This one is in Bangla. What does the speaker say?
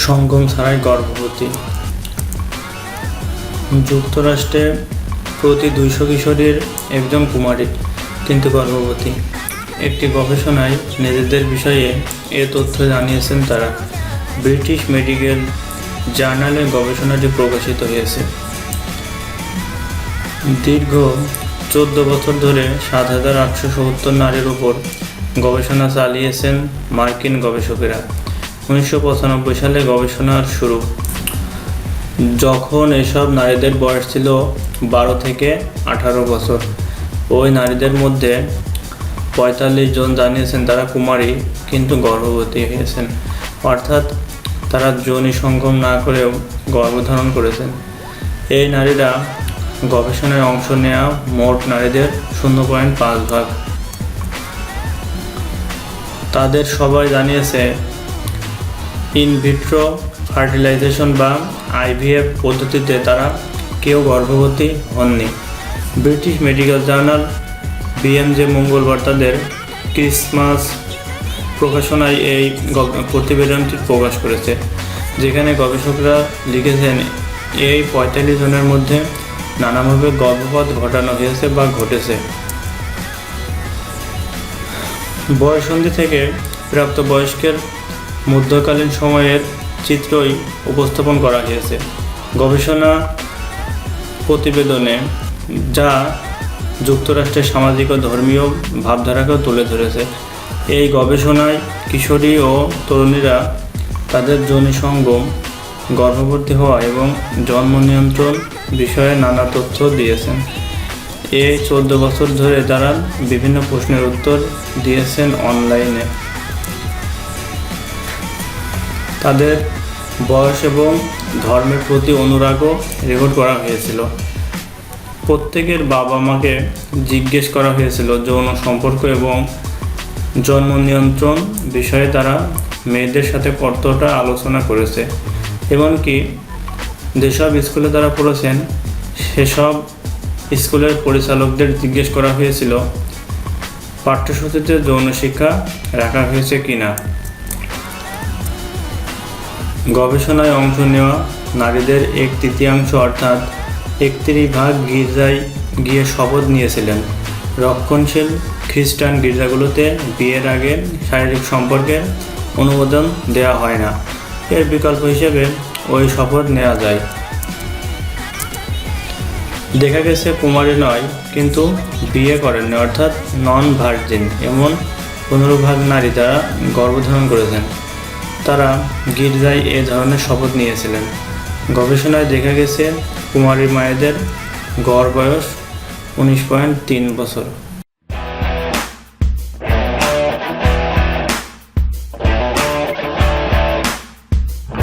সঙ্গম ছাড়াই গর্ভবতী। যুক্তরাষ্ট্রে প্রতি 200 কিশোরীর একজন কুমারী কিন্তু গর্ভবতী। একটি গবেষণায় নিজেদের বিষয়ে এ তথ্য জানিয়েছেন তারা। ব্রিটিশ মেডিকেল জার্নালে গবেষণাটি প্রকাশিত হয়েছে। দীর্ঘ 14 বছর ধরে 7,870 নারীর উপর গবেষণা চালিয়েছেন মার্কিন গবেষকেরা। 1995 সালে গবেষণার শুরু, যখন এসব নারীদের বয়স ছিল 12 থেকে 18 বছর। ওই নারীদের মধ্যে 45 জন জানিয়েছেন তারা কুমারী কিন্তু গর্ভবতী হয়েছেন, অর্থাৎ তারা যৌন সঙ্গম না করেও গর্ভধারণ করেছেন। এই নারীরা গবেষণায় অংশ নেওয়া মোট নারীদের 0.5%। তাদের সবাই জানিয়েছে ইনভিট্রো ফার্টিলাইজেশন বা IVF পদ্ধতিতে তারা কেউ গর্ভবতী হননি। ব্রিটিশ মেডিকেল জার্নাল BMJ মঙ্গলবার তাদের ক্রিসমাস প্রকাশনায় এই প্রতিবেদনটি প্রকাশ করেছে, যেখানে গবেষকরা লিখেছেন এই 45 জনের মধ্যে নানাভাবে গর্ভপাত ঘটানো হয়েছে বা ঘটেছে। বয়ঃসন্ধি থেকে প্রাপ্তবয়স্কের মধ্যকালীন সময়ের চিত্রই উপস্থাপন করা হয়েছে গবেষণা প্রতিবেদনে, যা যুক্তরাষ্ট্রের সামাজিক ও ধর্মীয় ভাবধারাকেও তুলে ধরেছে। এই গবেষণায় কিশোরী ও তরুণীরা তাদের যৌন সঙ্গম, গর্ভবতী হওয়া এবং জন্ম নিয়ন্ত্রণ বিষয়ে নানা তথ্য দিয়েছেন। এই 14 বছর ধরে তারা বিভিন্ন প্রশ্নের উত্তর দিয়েছেন অনলাইনে। তাদের বয়স এবং ধর্মের প্রতি অনুরাগও রেকর্ড করা হয়েছিল। প্রত্যেকের বাবা মাকে জিজ্ঞেস করা হয়েছিল যৌন সম্পর্ক এবং জন্ম নিয়ন্ত্রণ বিষয়ে তারা মেয়েদের সাথে কতটা আলোচনা করেছে। এমনকি যেসব স্কুলে তারা পড়েছেন সেসব স্কুলের পরিচালকদের জিজ্ঞেস করা হয়েছিল পাঠ্যসূচিতে যৌন শিক্ষা রাখা হয়েছে কিনা। গবেষণায় অংশ নেওয়া নারীদের 1/3 অর্থাৎ 31% গির্জায় গিয়ে শপথ নিয়েছিলেন। রক্ষণশীল খ্রিস্টান গির্জাগুলোতে বিয়ের আগে শারীরিক সম্পর্কের অনুমোদন দেওয়া হয় না। এর বিকল্প হিসেবে ওই শপথ নেওয়া যায়। দেখা গেছে কুমারী নয় কিন্তু বিয়ে করেননি অর্থাৎ নন ভার্জিন এমন 15% নারী যারা গর্ভধারণ করেছেন তারা গির্জায় এ ধরনের শপথ নিয়েছিলেন। গবেষণায় দেখা গেছে কুমারী মায়েদের গড় বয়স 19.3 বছর।